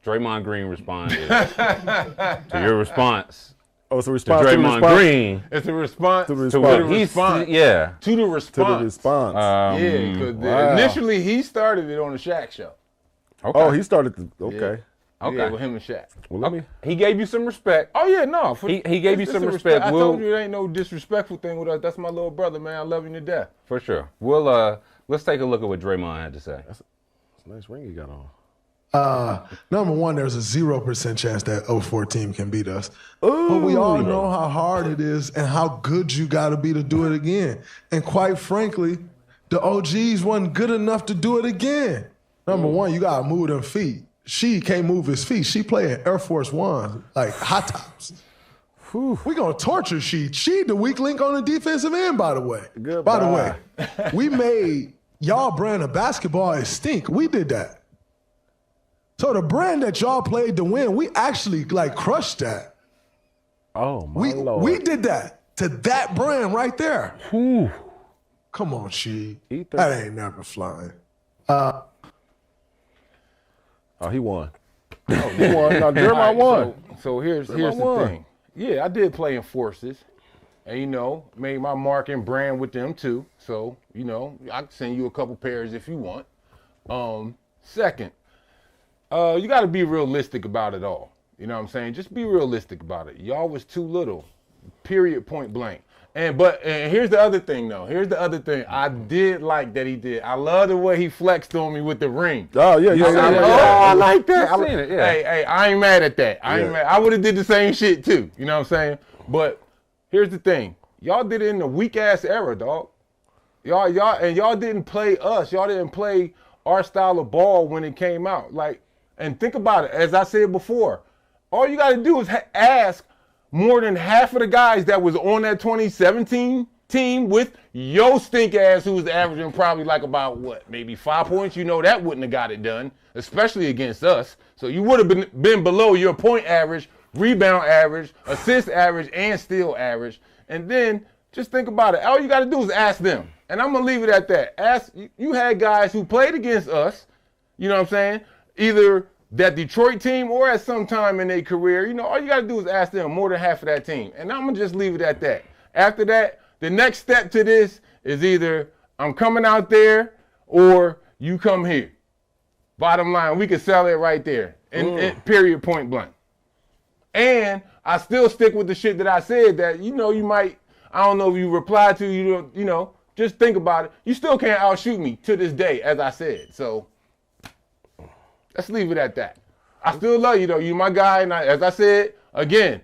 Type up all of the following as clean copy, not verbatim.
Draymond Green responded to your response. Oh, it's a response to Draymond Green. It's a response to the to response. the response. Yeah. To the response. To the response. Yeah, because initially he started it on the Shaq show. Okay. Oh, he started the, okay. Yeah. Okay. Yeah, with him and Shaq. Well, let me. He gave you some respect. Oh, yeah, no. He gave you some respect. I told you it ain't no disrespectful thing with us. That's my little brother, man. I love him to death. For sure. Let's take a look at what Draymond had to say. That's a nice ring you got on. Number one, there's a 0% chance that 04 team can beat us. Ooh. But we all know how hard it is and how good you got to be to do it again. And quite frankly, the OGs wasn't good enough to do it again. Number one, you got to move them feet. She can't move his feet. She playing Air Force One, like hot tops. We're going to torture She. She the weak link on the defensive end, by the way. Goodbye. By the way, we made y'all brand of basketball is stink. We did that. So the brand that y'all played to win, we actually like crushed that. Oh, my Lord. We did that to that brand right there. Whew. Come on, She. Eat That ain't never flying. Oh, he won. Oh, he won. Now, Jeremiah won. So here's the thing. Yeah, I did play in forces. And, you know, made my mark and brand with them, too. So, you know, I can send you a couple pairs if you want. Second, you got to be realistic about it all. You know what I'm saying? Just be realistic about it. Y'all was too little, period, point blank. And here's the other thing, though. Here's the other thing. I did like that he did. I love the way he flexed on me with the ring. Oh, yeah. I like that. I've seen it, yeah. Hey, I ain't mad at that. I would have did the same shit, too. You know what I'm saying? But here's the thing. Y'all did it in a weak-ass era, dog. Y'all didn't play us. Y'all didn't play our style of ball when it came out. Like, and think about it. As I said before, all you got to do is ask more than half of the guys that was on that 2017 team with yo stink ass, who was averaging probably like about maybe 5 points. You know that wouldn't have got it done, especially against us. So you would have been below your point average, rebound average, assist average, and steal average. And then just think about it. All you got to do is ask them. And I'm gonna leave it at that. You had guys who played against us. You know what I'm saying? Either that Detroit team or at some time in their career, you know, all you got to do is ask them, more than half of that team. And I'm going to just leave it at that. After that, the next step to this is either I'm coming out there or you come here. Bottom line, we can sell it right there. And period, point blank. And I still stick with the shit that I said that, you know, you might, I don't know if you replied to, you know, just think about it. You still can't outshoot me to this day, as I said. So let's leave it at that. I still love you, though. You my guy. And as I said, again,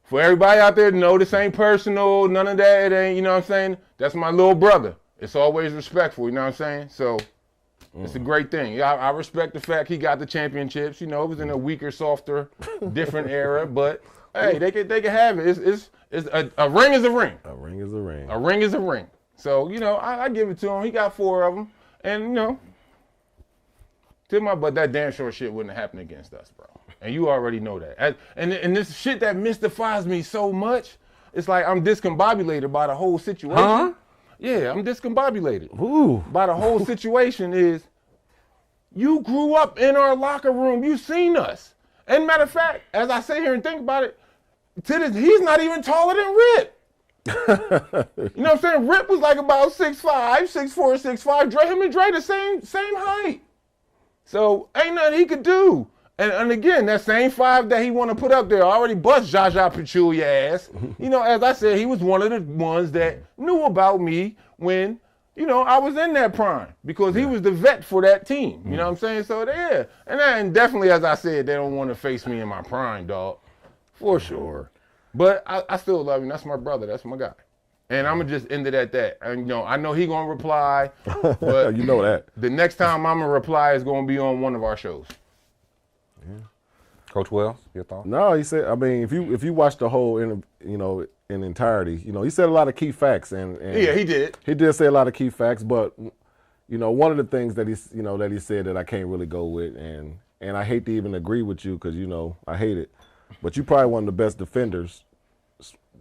for everybody out there to know this ain't personal, none of that. It ain't, you know what I'm saying? That's my little brother. It's always respectful, you know what I'm saying? So it's a great thing. Yeah, I respect the fact he got the championships. You know, it was in a weaker, softer, different era. But, hey, they can have it. It's a ring is a ring. A ring is a ring. A ring is a ring. So, you know, I give it to him. He got 4 of them. And, you know, but that damn sure shit wouldn't happen against us, bro. And you already know that. And this shit that mystifies me so much, it's like I'm discombobulated by the whole situation. Huh? Yeah, I'm discombobulated. Ooh. By the whole situation is, you grew up in our locker room. You seen us. And matter of fact, as I sit here and think about it, he's not even taller than Rip. You know what I'm saying? Rip was like about 6'5", 6'4", 6'5". Him and Dre the same height. So ain't nothing he could do. And again, that same 5 that he want to put up there already bust Jaja Pachulia ass. You know, as I said, he was one of the ones that knew about me when, you know, I was in that prime because he was the vet for that team. You know what I'm saying? So, yeah. And definitely, as I said, they don't want to face me in my prime, dog. For sure. But I still love him. That's my brother. That's my guy. And I'm going to just end it at that. And, you know, I know he going to reply. But you know that. The next time I'm going to reply is going to be on one of our shows. Yeah. Coach Wells, your thoughts? No, he said, I mean, if you watch the whole, in entirety, you know, he said a lot of key facts. And yeah, he did. He did say a lot of key facts. But, you know, one of the things that he said that I can't really go with, and I hate to even agree with you because, you know, I hate it. But you're probably one of the best defenders,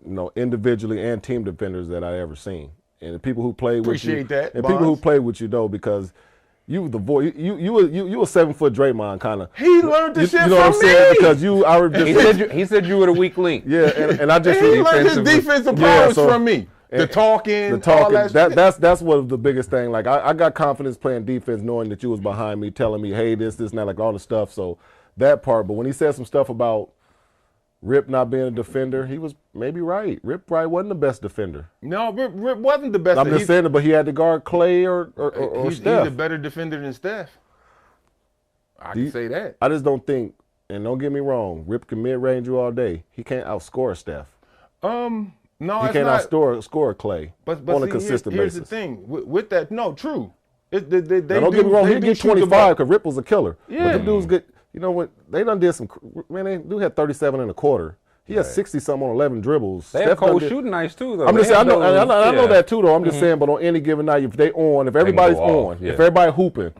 you know, individually and team defenders that I ever seen. And the people who play with you. Appreciate that, And Bonds. people who play with you, though, because, You the voice. You were 7 foot Draymond kind of. He learned the shit You know from what I'm saying? me. Because I would just He said you were the weak link. yeah, and I just He learned his defensive powers so- from me. The talking, the talking. all that shit. That's what the biggest thing. Like I got confidence playing defense, knowing that you was behind me, telling me, hey, this, and that, like all the stuff. So that part. But when he said some stuff about Rip not being a defender, he was maybe right. Rip probably wasn't the best defender. No, Rip wasn't the best. I'm just saying it, but he had to guard Clay or Steph. He's a better defender than Steph. I can say that. I just don't think, and don't get me wrong, Rip can mid-range you all day. He can't outscore Steph. No, He it's can't not. outscore Clay But on a see, consistent here's basis. the thing with that. No, true. They Now, don't get me wrong, he get 25 because Rip was a killer. Yeah. But the dudes get, you know what, they done did some, man, they dude had 37 and a quarter. He had 60-something on 11 dribbles. They have cold shooting nights too, though. I'm just saying, I know that too, though. I'm just Mm-hmm. saying, but on any given night, if they on, if everybody's go off, on, yeah. if everybody hooping,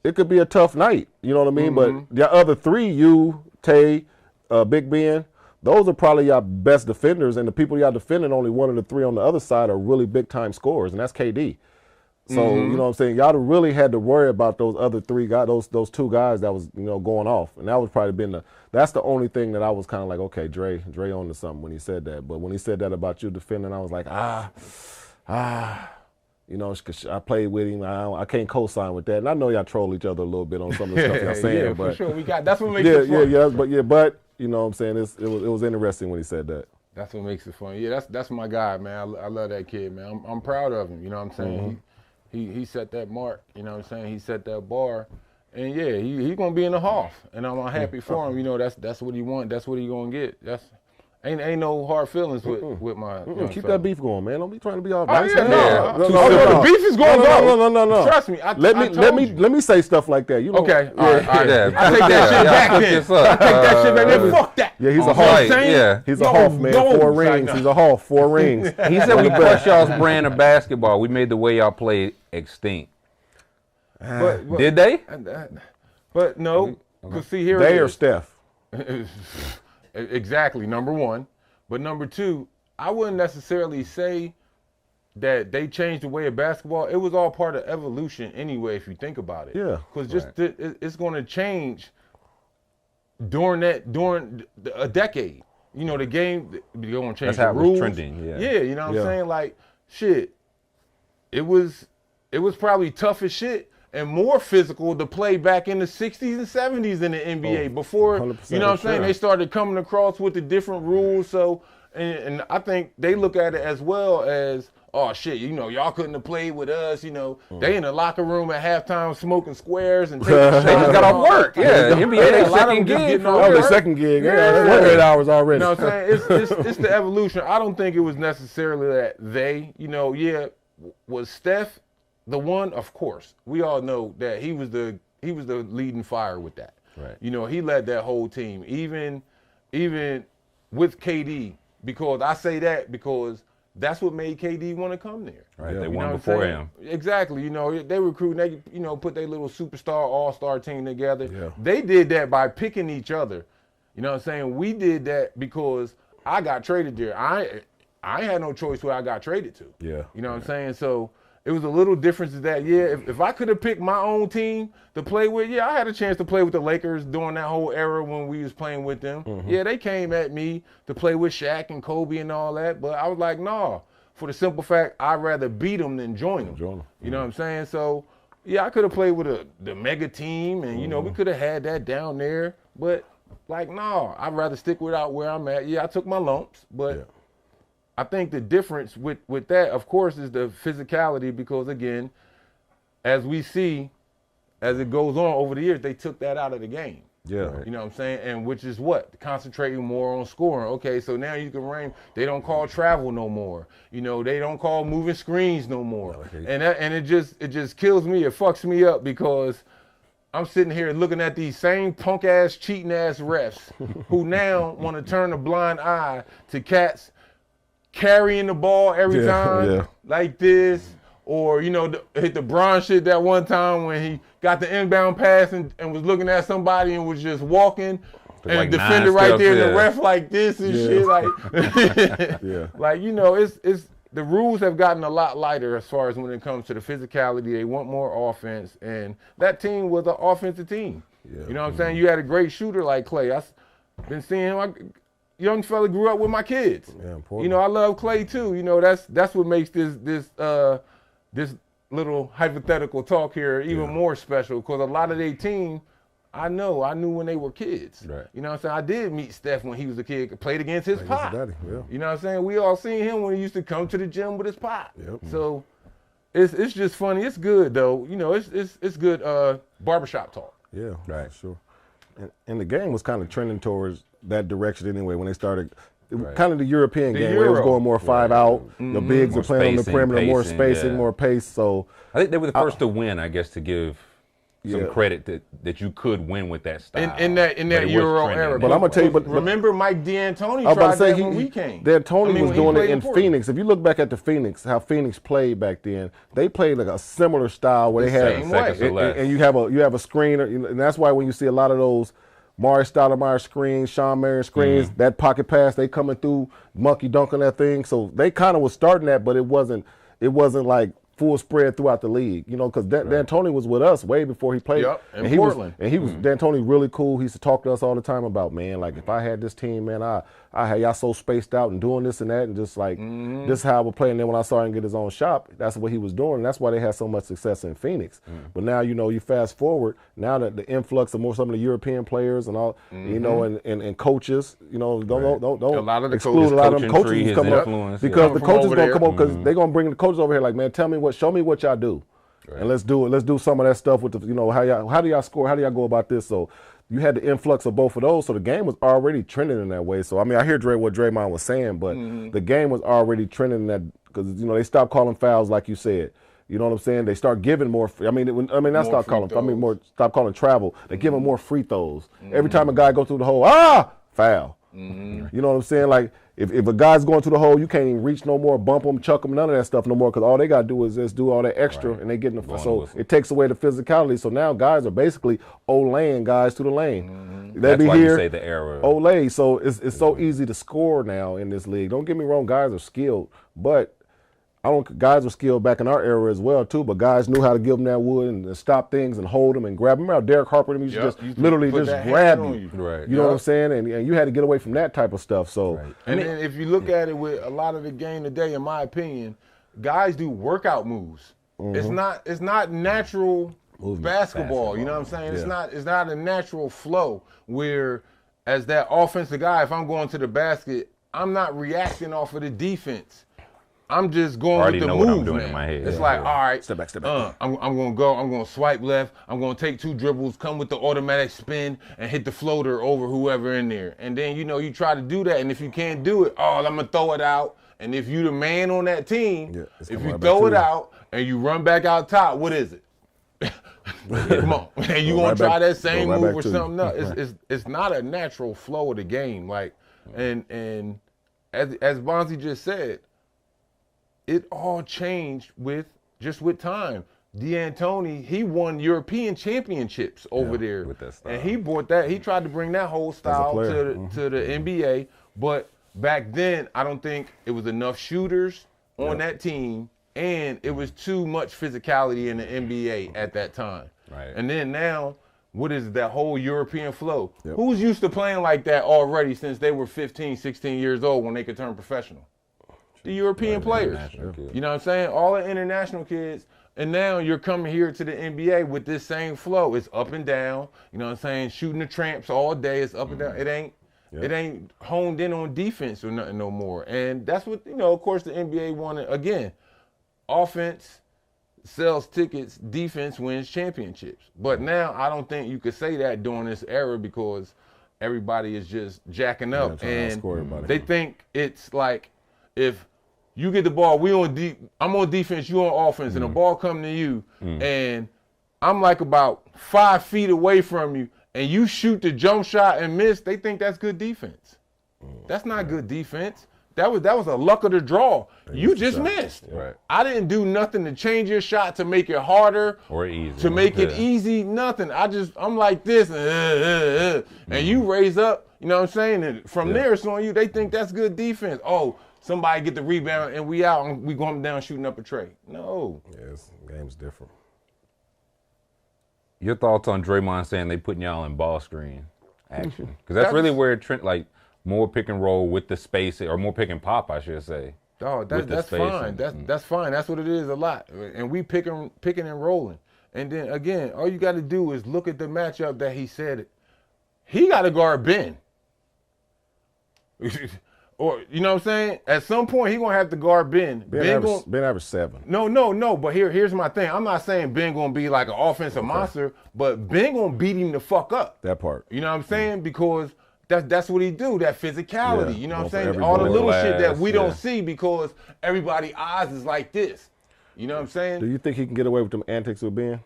it could be a tough night. You know what I mean? Mm-hmm. But the other three, you, Tay, Big Ben, those are probably your best defenders, and the people y'all defending, only one of the three on the other side are really big-time scorers, and that's KD. So, you know what I'm saying? Y'all really had to worry about those other three guys, those two guys that was, going off. And that was probably that's the only thing that I was kind of like, okay, Dre on to something when he said that. But when he said that about you defending, I was like, cause I played with him. I can't co-sign with that. And I know y'all troll each other a little bit on some of the stuff y'all saying. Yeah, but for sure. That's what makes it fun. But you know what I'm saying? It was interesting when he said that. That's what makes it fun. Yeah, that's my guy, man. I love that kid, man. I'm proud of him. You know what I'm saying? He set that mark. You know what I'm saying? He set that bar, and yeah, he's gonna be in the Hall, and I'm happy for him. You know, that's what he want. That's what he gonna get. That's ain't no hard feelings with my. Keep that beef going, man. Don't be trying to be all Oh, nice. yeah, No. the beef is going on. No. Trust me. Let me say stuff like that. You know, Okay. All right. Yeah. I take that shit back then. I take that shit back then. Fuck that. Yeah, he's a On Hawk. site, yeah. He's a Hawk, man. 4 rings. He's a Hawk. 4 rings. He said we crushed y'all's brand of basketball. We made the way y'all played extinct. But, Did they? But no. Cause see here. They it or is. Steph. Exactly, number one. But number two, I wouldn't necessarily say that they changed the way of basketball. It was all part of evolution anyway, if you think about it. Yeah. Because it's going to change during a decade. You know, the game, they're going to change That's how the it was rules. trending, yeah. Yeah, you know what Yeah. I'm saying? Like, shit, it was probably tough as shit and more physical to play back in the 60s and 70s in the NBA before, 100% you know what I'm saying? sure. They started coming across with the different rules. So, and I think they look at it as well as, oh shit, you know, y'all couldn't have played with us. You know, they in the locker room at halftime smoking squares and taking shots. They just got off work. Yeah, NBA, they a lot of second them just gig getting for off That was work. the second gig. Yeah. Yeah, that's 8 hours already. You know what I'm saying? It's the evolution. I don't think it was necessarily that they, was Steph the one? Of course. We all know that he was the leading fire with that. Right. You know, he led that whole team, even with KD, because I say that because that's what made KD want to come there. Right, Yeah. they You know won what I'm before saying? him. Exactly. You know, they recruit, they, put their little superstar, all-star team together. Yeah. They did that by picking each other. You know what I'm saying? We did that because I got traded there. I had no choice who I got traded to. Yeah. You know what I'm saying? So it was a little difference to that. Yeah, if I could have picked my own team to play with, yeah, I had a chance to play with the Lakers during that whole era when we was playing with them. Yeah, they came at me to play with Shaq and Kobe and all that, but I was like, nah, for the simple fact, I'd rather beat them than join them. You know what I'm saying? So, yeah, I could have played with the mega team and, we could have had that down there, but like, nah, I'd rather stick without where I'm at. Yeah, I took my lumps, but Yeah. I think the difference with that, of course, is the physicality because, again, as we see, as it goes on over the years, they took that out of the game. Yeah. You know what I'm saying? And which is what? Concentrating more on scoring. Okay, so now you can reign. They don't call travel no more. They don't call moving screens no more. Okay. And it just kills me. It fucks me up because I'm sitting here looking at these same punk-ass, cheating-ass refs who now want to turn a blind eye to cats carrying the ball every time like this, or hit the Bron shit that one time when he got the inbound pass and was looking at somebody and was just walking and like the defender 9 right steps, there and the yeah. ref like this and shit like Yeah. like the rules have gotten a lot lighter as far as when it comes to the physicality. They want more offense, and that team was an offensive team. Yeah. You know what I'm saying? You had a great shooter like Clay. I've been seeing him. Young fella grew up with my kids. Yeah, important. You know, I love Clay too. You know, that's what makes this little hypothetical talk here even more special, because a lot of their team, I knew when they were kids. Right. You know what I'm saying? I did meet Steph when he was a kid, played against his pop. Daddy, yeah. You know what I'm saying? We all seen him when he used to come to the gym with his pop. Yep. So it's just funny. It's good though. You know, it's good barbershop talk. Yeah, Right. for sure. And the game was kind of trending towards that direction anyway when they started. Kind of the European game where it was Euro. going more 5 out. The bigs More are playing on the spacing, perimeter, more pacing, spacing, yeah. more pace. So I think they were the first to win, I guess, to give some Yeah. credit that you could win with that style. In that But it was Euro trending. era. But I'm gonna tell you, but remember Mike D'Antoni I was about tried to say that when we came. D'Antoni was when he doing played it in Portland. Phoenix. If you look back at the Phoenix, how Phoenix played back then, they played like a similar style where they had same way. Seconds or less. and you have a screener, and that's why when you see a lot of those Mari Stoudemire screens, Sean Marion screens, that pocket pass, they coming through, monkey dunking that thing. So they kind of was starting that, but it wasn't like full spread throughout the league, you know, because D'Antoni was with us way before he played. Yep, in and he Portland. was D'Antoni really cool. He used to talk to us all the time about, man, like if I had this team, man, I had y'all so spaced out and doing this and that, and just like this is how I would play. And then when I saw him get his own shop, that's what he was doing. And that's why they had so much success in Phoenix. But now, you know, you fast forward, now that the influx of some of the European players and all, you know, and coaches, you know, don't A lot of the exclude coaches, a lot of them coaching coaches tree, who's his coming up, influence, because yeah. the From coaches over gonna there. come up because they're gonna bring the coaches over here like, man, show me what y'all do. And let's do it. Let's do some of that stuff with the, you know, how do y'all score? How do y'all go about this? So you had the influx of both of those. So the game was already trending in that way. So I mean, I hear what Draymond was saying, but the game was already trending in that, because you know they stopped calling fouls like you said. You know what I'm saying? They start giving more. Not stop calling. I mean, stop calling travel. They give them more free throws. Every time a guy goes through the hole, foul. You know what I'm saying? Like if a guy's going through the hole, you can't even reach no more, bump them, chuck them, none of that stuff no more, because all they got to do is just do all that extra, and they get in the so it takes away the physicality. So now guys are basically olaying guys to the lane. They That's be why here, you say the era. olay. So it's so easy to score now in this league. Don't get me wrong, guys are skilled, but guys were skilled back in our era as well too, but guys knew how to give them that wood and stop things and hold them and grab them. Remember how Derek Harper used to just literally put just that hand grab on you. you. Right. You know what I'm saying? And you had to get away from that type of stuff. So Right. And then if you look at it with a lot of the game today, in my opinion, guys do workout moves. It's not natural basketball. You know what I'm saying? It's not a natural flow where, as that offensive guy, if I'm going to the basket, I'm not reacting off of the defense. I'm just going Already with the know move, what I'm doing man. in my head. It's Yeah. like, all right, Step back. I'm going to go. I'm going to swipe left. I'm going to take 2 dribbles, come with the automatic spin, and hit the floater over whoever in there. And then, you know, you try to do that. And if you can't do it, I'm going to throw it out. And if you the man on that team, it's if coming you right back throw to it you. out and you run back out top, what is it? Come on. And you Go going right to try back- that same go right move back or to you. something else. It's not a natural flow of the game. Like, and as Bonzi just said, it all changed with time. D'Antoni, he won European championships over there. with that style. And he brought that, he tried to bring that whole style player. to the NBA. But back then, I don't think it was enough shooters on that team, and it was too much physicality in the NBA at that time. Right. And then now, what is that whole European flow? Who's used to playing like that already since they were 15, 16 years old when they could turn professional? The European players. international kids. You know what I'm saying? All the international kids. And now you're coming here to the NBA with this same flow. It's up and down. You know what I'm saying? Shooting the tramps all day. It's up and down. It ain't honed in on defense or nothing no more. And that's what, you know, of course the NBA wanted. Again, offense sells tickets, defense wins championships. But now I don't think you could say that during this era because everybody is just jacking up. trying to outscore everybody. They think it's like, if you get the ball, I'm on defense, you on offense, and the ball come to you, and I'm like about 5 feet away from you, and you shoot the jump shot and miss, they think that's good defense. That's not good defense. That was a luck of the draw. You just missed. Right. I didn't do nothing to change your shot to make it harder Or easy. to make it Yeah. easy, nothing. I'm like this, and you raise up, you know what I'm saying? And from there, it's on you. They think that's good defense. Oh, somebody get the rebound and we out and we going down shooting up a tray. No. Yes, game's different. Your thoughts on Draymond saying they putting y'all in ball screen action? Because that's really where it trend, like more pick and roll with the space, or more pick and pop, I should say. Oh, that's fine. That's fine. That's what it is a lot. And we picking and rolling. And then again, all you got to do is look at the matchup that he said. He got to guard Ben. Or, you know what I'm saying? At some point, he going to have to guard Ben. Ben averaged 7. No. But here's my thing. I'm not saying Ben going to be like an offensive monster, but Ben going to beat him the fuck up. That part. You know what I'm saying? Because that's what he do, that physicality. Yeah, you know what I'm for saying? every All the ball. little shit that we Yeah. don't see because everybody's eyes is like this. You know what I'm saying? Do you think he can get away with them antics with Ben?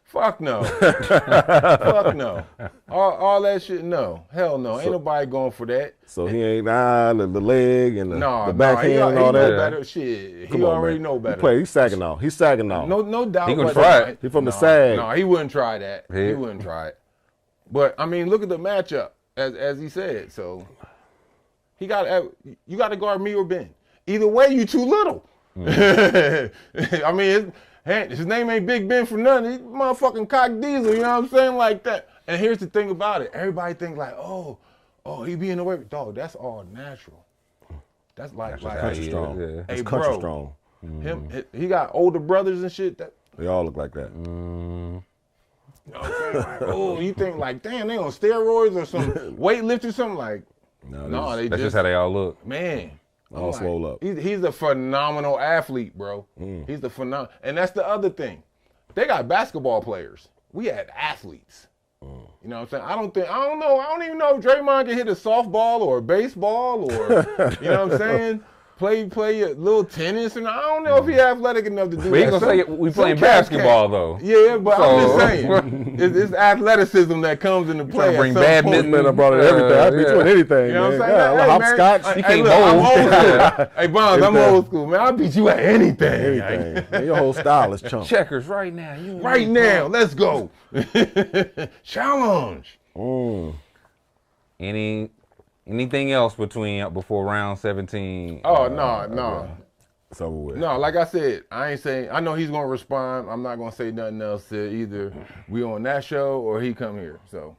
Fuck no. Fuck no. All that shit, no. Hell no. Ain't nobody going for that. So he ain't the leg and the backhand he and all know that. better. Shit, Come he on, already man. know better. He's sagging off. He's sagging off. No doubt. He gonna but try it. He from the sag. No, he wouldn't try that. He Yeah. wouldn't try it. But I mean, look at the matchup as he said. So you got to guard me or Ben. Either way, you too little. I mean, his name ain't Big Ben for nothing. He's motherfucking Cock Diesel. You know what I'm saying? Like that. And here's the thing about it. Everybody think like, oh, he be in the way. Dog, that's all natural. That's like Country strong. Yeah. It's Hey, country bro. strong. He got older brothers and shit. They all look like that. You know what I'm saying? Like, oh, you think like, damn, they on steroids or some weightlifting or something? Like, no, they That's just just how they all look. man. All I'm swole up. He's a phenomenal athlete, bro. He's the phenomenal, and that's the other thing. They got basketball players. We had athletes. You know what I'm saying? I don't even know if Draymond can hit a softball or a baseball or, you know what I'm saying? Play a little tennis, and I don't know if he's athletic enough to do We ain't that. gonna say we playing some cats basketball can't. though. Yeah, but I'm So- just saying, it's athleticism that comes into play. to bring at some badminton point. Man, I brought it everything. I beat you in anything, You know what man. I'm saying? Yeah, Hey, hopscotch. man, You hey, can't look, I'm bowl. old school. Hey, Bonds, I'm Anything. old school, man. I'll beat you at anything. Anything. Man, your whole style is chunk. Checkers right now. Right now, let's go. Challenge. Anything else before round 17? Oh, no. It's over with. No, like I said, I ain't saying, I know he's going to respond. I'm not going to say nothing else to either we on that show or he come here. So